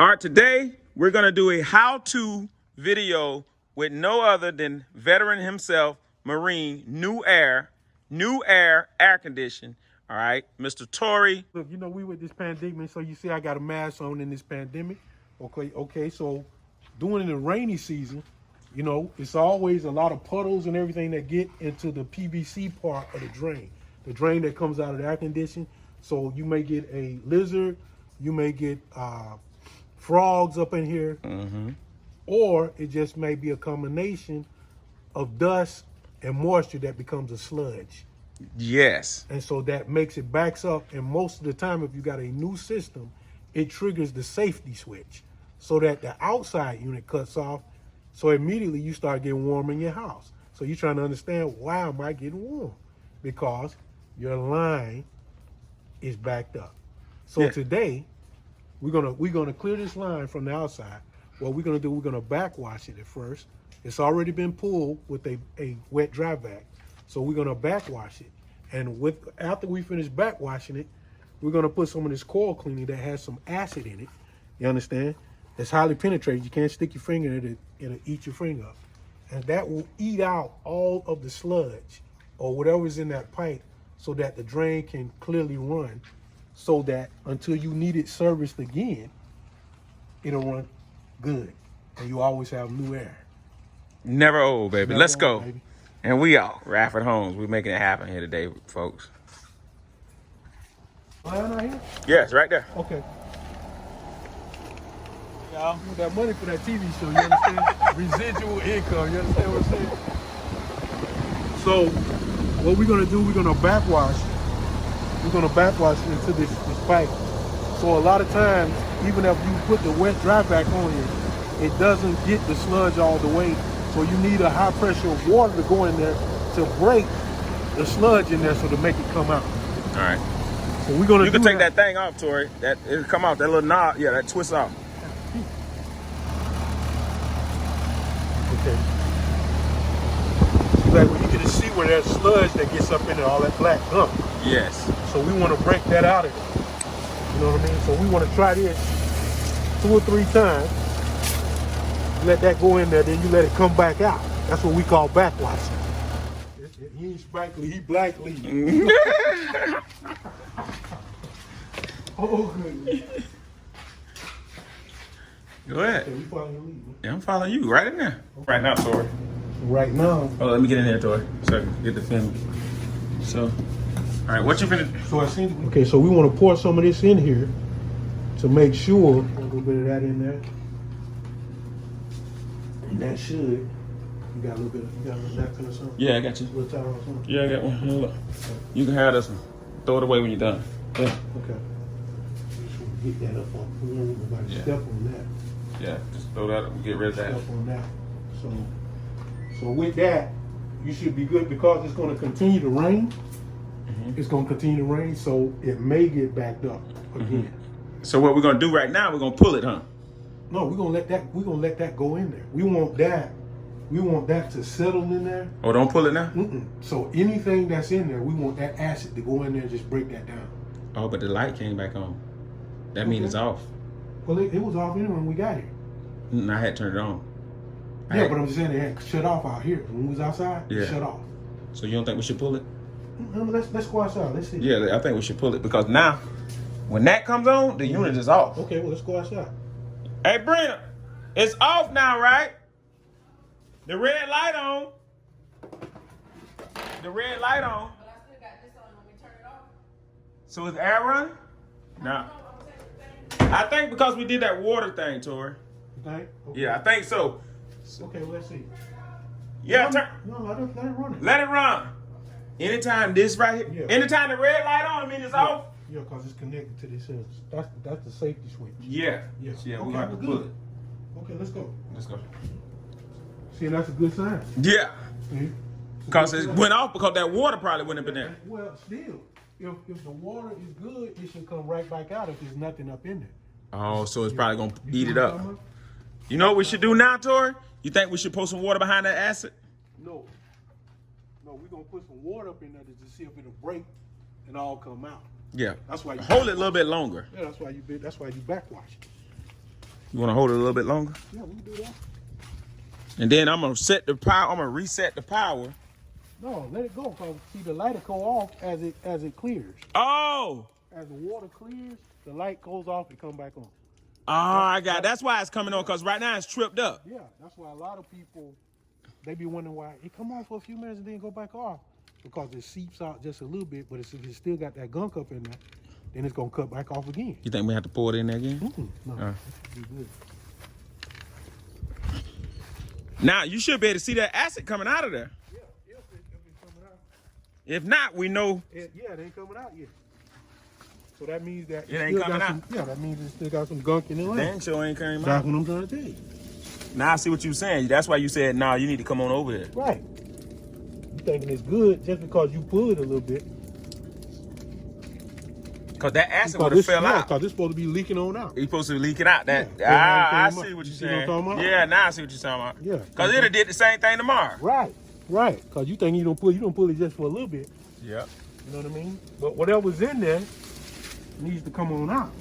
All right, today we're gonna do a how-to video with no other than veteran himself, Marine, NUAIR air condition. All right, Mr. Tory. Look, you know, we with this pandemic, so you see I got a mask on in this pandemic. Okay, so during the rainy season, you know, it's always a lot of puddles and everything that get into the PVC part of the drain that comes out of the air conditioning. So you may get a lizard, you may get frogs up in here, or it just may be a combination of dust and moisture that becomes a sludge. Yes. And so that makes it backs up, and most of the time if you got a new system, it triggers the safety switch so that the outside unit cuts off, so immediately you start getting warm in your house. So you're trying to understand, why am I getting warm? Because your line is backed up. So today we're gonna clear this line from the outside. What we're gonna do, we're gonna backwash it at first. It's already been pulled with a wet dry vac. So we're gonna backwash it. And after we finish backwashing it, we're gonna put some of this coil cleaning that has some acid in it. You understand? It's highly penetrated. You can't stick your finger in it, it'll eat your finger up. And that will eat out all of the sludge or whatever's in that pipe so that the drain can clearly run, so that until you need it serviced again, it'll run good. And you always have new air. Never old, baby. Never Let's old, go. baby. And we out. RadfordHomes. We're making it happen here today, folks. Line right here? Yes, right there. Okay. Y'all, with that money for that TV show, you understand? Residual income, you understand what I'm saying? So, what we're gonna do, we're gonna backwash. We're gonna backwash it into this pipe. So a lot of times, even if you put the wet dry vac on here, it doesn't get the sludge all the way. So you need a high pressure of water to go in there to break the sludge in there, so to make it come out. All right. So we're gonna. You can take that thing off, Tory. That it'll come off. That little knob, yeah, that twists off. Okay. Like when you can see where that sludge that gets up in there, all that black gunk. Yes. So we want to break that out of it. You know what I mean? So we want to try this 2 or 3 times. Let that go in there, then you let it come back out. That's what we call backwashing. He ain't sprightly, he blackly. Oh, good. Go ahead. Okay, we following your lead, man. Yeah, I'm following you right in there. Okay. Right now, Tory. Right now. Hold on, let me get in there, Tory, so I can get the film. So, all right, what you finna? So I seen. Okay, so we want to pour some of this in here to make sure. A little bit of that in there. And that should. You got a little bit. You got a little napkin or something? Yeah, I got you. A little towel or something? Yeah, I got one. Hold up. You can have this one. Throw it away when you're done. Yeah. Okay. Just want to get that up on. We don't want nobody step on that. Yeah, just throw that up and get rid of that. Step on that. So with that, you should be good, because it's going to continue to rain. It's going to continue to rain, so it may get backed up again. So what we're gonna do right now? We're gonna pull it, huh? No, we're gonna let that. We're gonna let that go in there. We want that. We want that to settle in there. Oh, don't pull it now. So anything that's in there, we want that acid to go in there and just break that down. Oh, but the light came back on. That means it's off. Well, it was off anyway when we got here. I had turned it on. Yeah, but I'm just saying it had shut off out here. When we was outside, it shut off. So you don't think we should pull it? Let's go outside. Let's see. Yeah, I think we should pull it, because now, when that comes on, the unit is off. Okay, well, let's go outside. Hey, Brenda, it's off now, right? The red light on. The red light on. But I still got this on when we turn it off. So is air running? No. I think because we did that water thing, Tori. You think? Okay. Yeah, I think so. Okay, well, let's see. Yeah, No, let it run. let it run. Anytime this right here, anytime the red light on, I mean it's off. Yeah, because it's connected to this. That's the safety switch. Yeah. Yeah. Yeah, Okay, we have to pull it. Okay, let's go. Let's go. See, that's a good sign. Yeah. See? Because it went off because that water probably went up in there. Well, still, if the water is good, it should come right back out if there's nothing up in there. Oh, so it's probably gonna You eat it know up. what I'm talking You know what we should do now, Tori? You think we should pour some water behind that acid? about? No, we're gonna put some water up in there to see if it'll break and all come out. Yeah. That's why you hold it a little bit longer. Yeah, that's why you backwash it. You want to hold it a little bit longer? Yeah, we can do that. And then I'm gonna set the power. I'm gonna reset the power. No, let it go. Cause see, the light will go off as it clears. Oh, As the water clears, the light goes off and come back on. I got. That's why it's coming on. Cause right now it's tripped up. Yeah, that's why a lot of people, they be wondering why it come on for a few minutes and then go back off, because it seeps out just a little bit. But if it's still got that gunk up in there, then it's gonna cut back off again. You think we have to pour it in there again? No, that should be good. Now you should be able to see that acid coming out of there. Yeah, if it's coming out. If not, we know. Yeah, it ain't coming out yet. So that means that It ain't coming out. Yeah, that means it still got some gunk in the line. Dang sure ain't coming That's out. what I'm trying to tell you. Now I see what you're saying. That's why you said, nah, you need to come on over there. Right. You thinking it's good just because you pull it a little bit. Cause that acid would have fell out. Because it's supposed to be leaking on out. He's supposed to be leaking out. That Yeah. I Came see up. what You you're see what I'm saying. talking about? Yeah, now I see what you're talking about. Yeah. Cause it'd have did the same thing tomorrow. Right. Because you think you don't pull it just for a little bit. Yep. You know what I mean? But whatever's in there needs to come on out.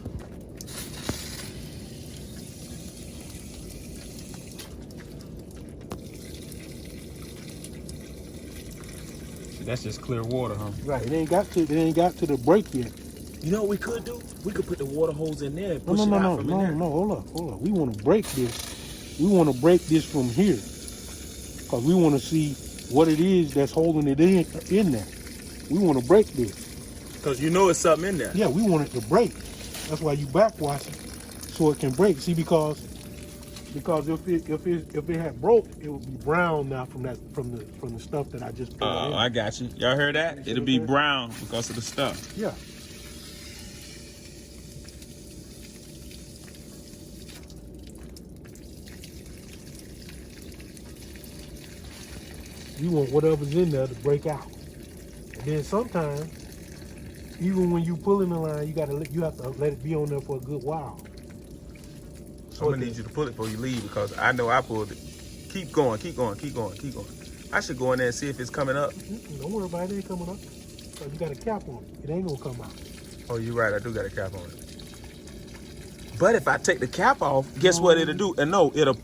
That's just clear water, huh? Right. It ain't got to the break yet. You know what we could do? We could put the water hose in there and No. Hold up. We want to break this. We want to break this from here. Because we want to see what it is that's holding it in there. We want to break this. Because you know it's something in there. Yeah, we want it to break. That's why you backwash it, so it can break. See, because if it had broke, it would be brown now from the stuff that I just put in. I got you. Y'all heard that? It'll be brown because of the stuff. Yeah. You want whatever's in there to break out. And then sometimes, even when you pulling the line, you have to let it be on there for a good while. So I'm gonna need you to pull it before you leave, because I know I pulled it. Keep going. I should go in there and see if it's coming up. Don't worry about it, it ain't coming up. So you got a cap on it. It ain't gonna come out. Oh, you're right. I do got a cap on it. But if I take the cap off, guess what it'll do? And no, it'll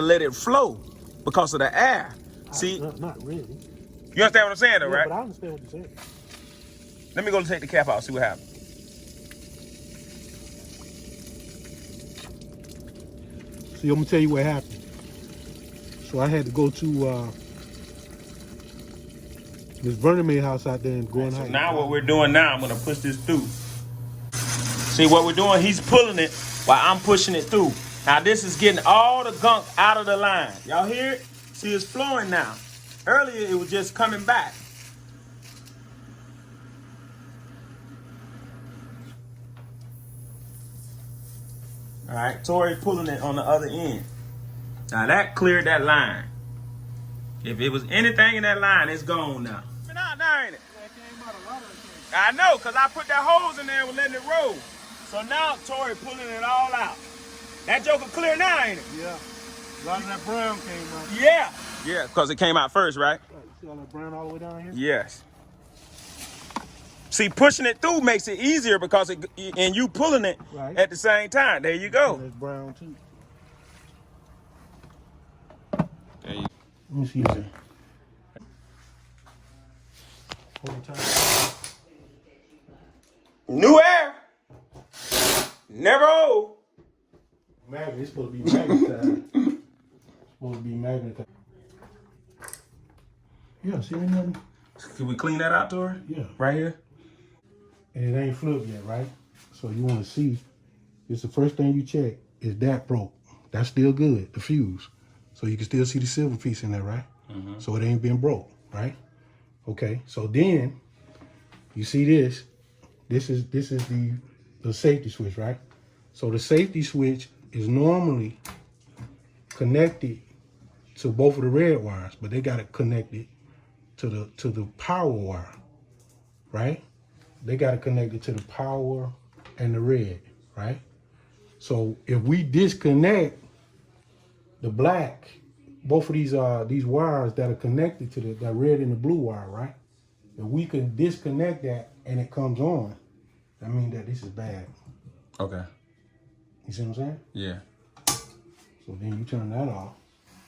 let it flow because of the air. See? Not really. You understand what I'm saying, though, right? But I understand what you're saying. Let me go take the cap off, see what happens. See, I'm gonna tell you what happened. So I had to go to this Vernon house out there in Grand Heights. Now what we're doing now, I'm gonna push this through. See what we're doing? He's pulling it while I'm pushing it through. Now this is getting all the gunk out of the line. Y'all hear it? See, it's flowing now. Earlier it was just coming back. All right, Tori pulling it on the other end. Now that cleared that line. If it was anything in that line, it's gone now. Now ain't it? I know, because I put that hose in there and was letting it roll. So now Tori pulling it all out. That joker clear now, ain't it? Yeah. A lot of that brown came out. Yeah. Yeah, because it came out first, right? You see all that brown all the way down here? Yes. See, pushing it through makes it easier because and you pulling it at the same time. There you go. That's brown too. There you go. Let me see that. Hold tight. NUAIR. Never old. Magnet. It's supposed to be magnetized. Supposed to be magnetized. Yeah, see anything? Can we clean that out, Tori? Yeah. Right here? And it ain't flipped yet, right? So you want to see, it's the first thing you check, is that broke. That's still good, the fuse. So you can still see the silver piece in there, right? Mm-hmm. So it ain't been broke, right? Okay, so then you see this. This is the safety switch, right? So the safety switch is normally connected to both of the red wires, but they got it connected to the power wire, right? They got it connected to the power and the red, right? So if we disconnect the black, both of these wires that are connected to that red and the blue wire, right? If we can disconnect that and it comes on, that means that this is bad. Okay. You see what I'm saying? Yeah. So then you turn that off.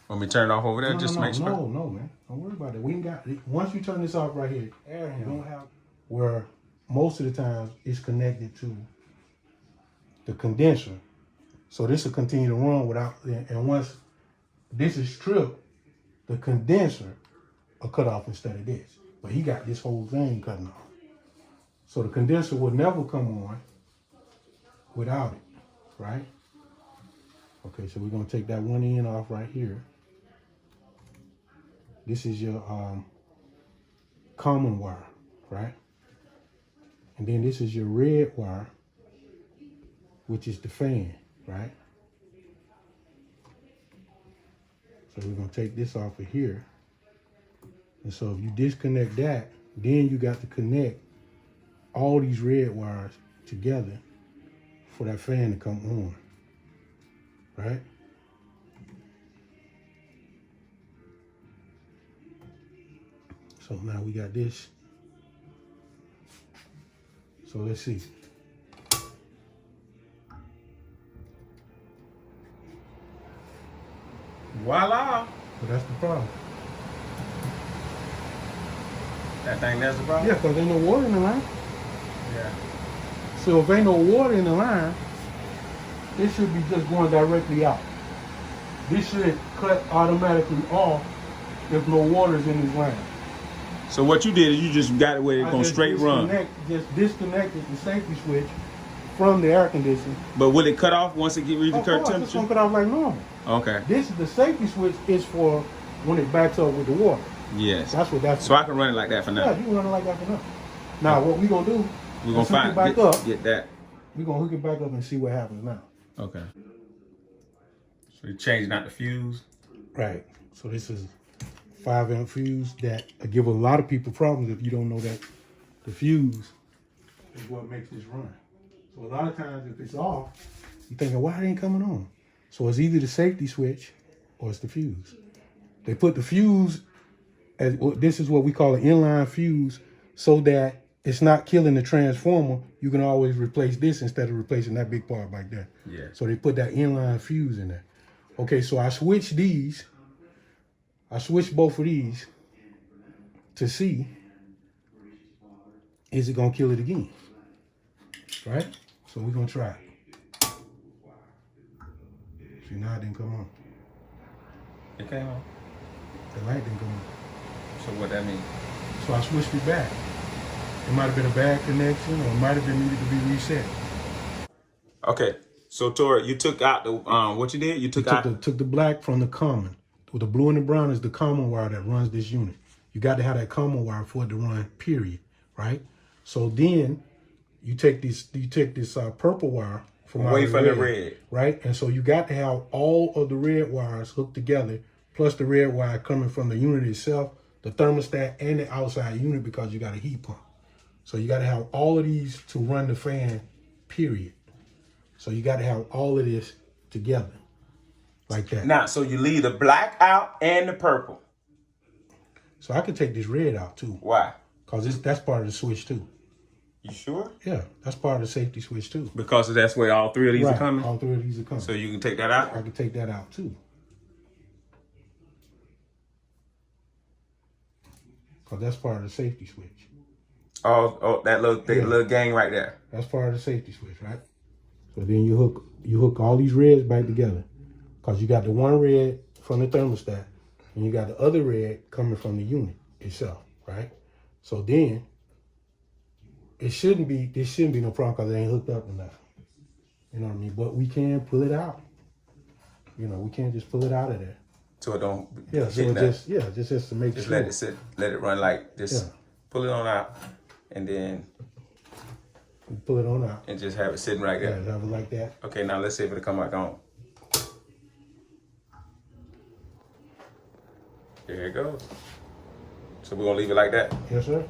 Want me to turn it off over there? Just make sure. No, man. Don't worry about it. We ain't got it. Once you turn this off right here, you don't have where most of the time it's connected to the condenser. So this will continue to run without, and once this is tripped, the condenser will cut off instead of this. But he got this whole thing cutting off. So the condenser will never come on without it, right? Okay, so we're gonna take that one end off right here. This is your common wire, right? And then this is your red wire, which is the fan, right? So we're gonna take this off of here. And so if you disconnect that, then you got to connect all these red wires together for that fan to come on, right? So now we got this. So let's see. Voila. But that's the problem. That thing, that's the problem? Yeah, because ain't no water in the line. Yeah. So if ain't no water in the line, it should be just going directly out. This should cut automatically off if no water is in this line. So what you did is you just got it where it's going to straight run. Just disconnected the safety switch from the air conditioner. But will it cut off once it reaches the current It's temperature? gonna cut off like normal. Okay. This is the safety switch is for when it backs up with the water. Yes. That's what that's So I can run it like that for now. Yeah, you can run it like that for now. Now what we gonna do, We're going let's to hook find it back up. get that. We're gonna hook it back up and see what happens now. Okay. So you changing out the fuse. Right. So this is 5-amp fuse that give a lot of people problems if you don't know that the fuse is what makes this run. So a lot of times if it's off, you're thinking, why it ain't coming on? So it's either the safety switch or it's the fuse. They put the fuse as, this is what we call an inline fuse, so that it's not killing the transformer. You can always replace this instead of replacing that big part back there. Yeah. So So they put that inline fuse in there. Okay, so I switched these. I switched both of these to see, is it gonna kill it again? Right? So we're gonna try it. See, now it didn't come on. it came on. The light didn't come on. So what that mean? So I switched it back. It might have been a bad connection, or it might have been needed to be reset. Okay. So Tori, you took out the what you did? You took out Took the black from the common. With the blue and the brown is the common wire that runs this unit. You got to have that common wire for it to run, period, right? So then you take this purple wire from away from the red. right? And so you got to have all of the red wires hooked together, plus the red wire coming from the unit itself, the thermostat, and the outside unit, because you got a heat pump. So you got to have all of these to run the fan, period. So you got to have all of this together, like that. Now, so you leave the black out and the purple. So I could take this red out too, Why? because that's part of the switch too. You sure? Yeah, that's part of the safety switch too. Because that's where all three of these are coming. All three of these are coming. So you can take that out. I could take that out too. Because that's part of the safety switch. Oh, that little gang right there. That's part of the safety switch, right? So then you hook all these reds back together, because you got the one red from the thermostat and you got the other red coming from the unit itself, right? So then there shouldn't be no problem, because it ain't hooked up enough. You know what I mean? But we can pull it out. You know, we can't just pull it out of there. So it don't Yeah, so hit it nothing. just has to make Just sure. let it sit, let it run like this. Yeah. Pull it on out, and then Pull it on out. and just have it sitting right Yeah, there. have it like that. Okay, now let's see if it'll come back on. There it goes. So we're gonna leave it like that. Yes, sir.